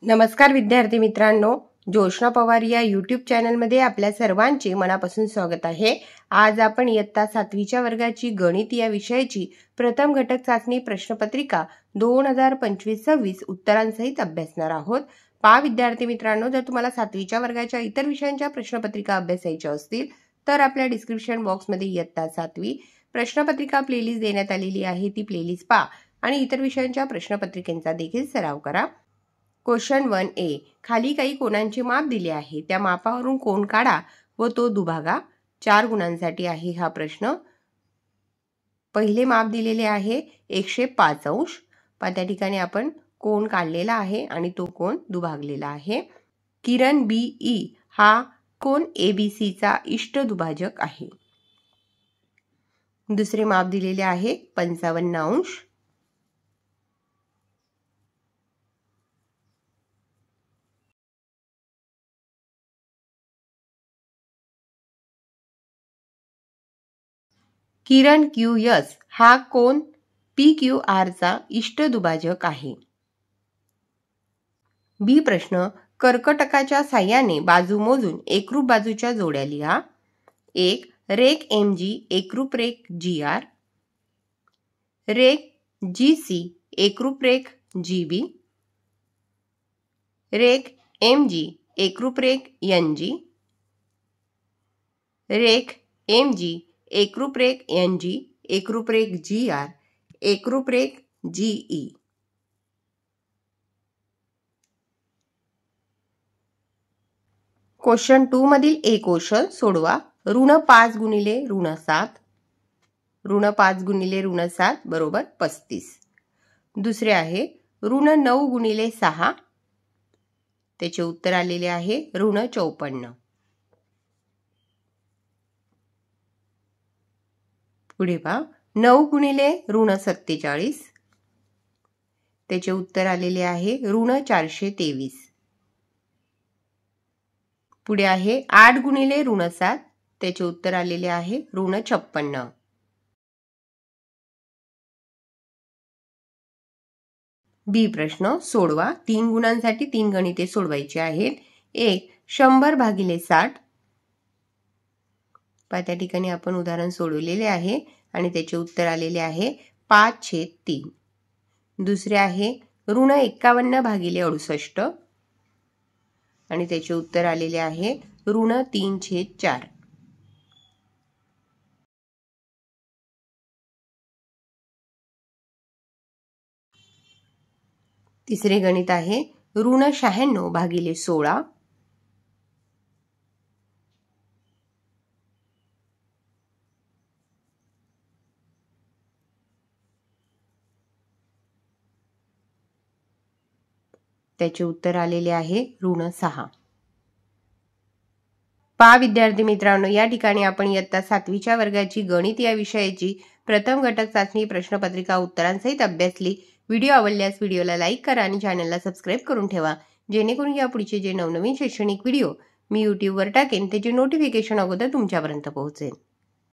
नमस्कार विद्यार्थी मित्रांनो, जोशना पवार या यूट्यूब चॅनलमध्ये आपल्या सर्वांचे मनापासून स्वागत आहे। आज आपण इयत्ता 7वीच्या वर्गाची गणित या विषयाची प्रथम घटक चाचणी प्रश्नपत्रिका 2025-26 उत्तरांसहित अभ्यासणार आहोत। पहा विद्यार्थी मित्रांनो, जर तुम्हाला 7वीच्या वर्गाच्या इतर विषयांच्या प्रश्नपत्रिका अभ्यासायच्या असतील तर आपल्या डिस्क्रिप्शन बॉक्समध्ये इयत्ता 7वी प्रश्नपत्रिका प्लेलिस्ट देण्यात आलेली आहे, ती प्लेलिस्ट पहा आणि इतर विषयांच्या प्रश्नपत्रिकांचा देखील सराव करा। क्वेश्चन 1A, खाली काही कोणांचे माप दिले आहे, त्या मापावरून कोन काढा व तो दुभागा। 4 गुणांसाठी आहे हा प्रश्न। पहिले माप दिलेले आहे 105 अंश। त्या ठिकाणी आपण कोन काढलेला आहे आणि तो कोन दुभागलेला आहे। किरण BE हा कोन ABC चा इष्ट दुभाजक आहे। दुसरे माप दिलेले आहे 55 अंश। किरण QS हा कोन PQR चा इष्ट दुभाजक आहे। बी प्रश्न, कर्कटकाच्या साह्याने बाजू मोजून एकरूप बाजूच्या जोड्या लिहा। 1. रेख MG एकरूप रेख GR, रेख GC एकरूप रेख GB, रेख MG एकरूप रेख NG, रेख MG एकरूप रेख NG, एकरूप रेख GR, एकरूप रेख GE। क्वेश्चन 2 मधील A क्वेश्चन सोडवा। ऋण 5 गुणिले ऋण 7, ऋण 5 गुणिले ऋण 7 बरोबर 35। दुसरे आहे ऋण 9 गुणिले 6, त्याचे उत्तर आलेले आहे ऋण 54। पुढे पहा 9 गुणिले ऋण 47, त्याचे उत्तर आलेले आहे ऋण 423। पुढे आहे 8 गुणिले ऋण 7, त्याचे उत्तर आलेले आहे ऋण 56। बी प्रश्न सोडवा। 3 गुणांसाठी 3 गणिते सोडवायची आहेत। 1. 100 भागिले 60, त्या ठिकाणी आपण उदाहरण सोडवलेले आहे आणि त्याचे उत्तर आलेले आहे 5/3। दुसरे आहे ऋण 51 भागिले 68 आणि त्याचे उत्तर आलेले आहे ऋण 3/4। तिसरे गणित आहे ऋण 96 भागिले 16, त्याचे उत्तर आलेले आहे ऋण 6। पहा विद्यार्थी मित्रांनो, या ठिकाणी आपण इयत्ता 7वीच्या वर्गाची गणित या विषयाची प्रथम घटक चाचणी प्रश्नपत्रिका उत्तरांसहित अभ्यासली। व्हिडिओ आवडल्यास व्हिडिओला लाईक करा आणि चॅनलला सबस्क्राईब करून ठेवा, जेणेकरून यापुढचे जे नवनवीन शैक्षणिक व्हिडिओ मी यूट्यूबवर टाकेन त्याचे नोटिफिकेशन अगोदर तुमच्यापर्यंत पोहोचेल।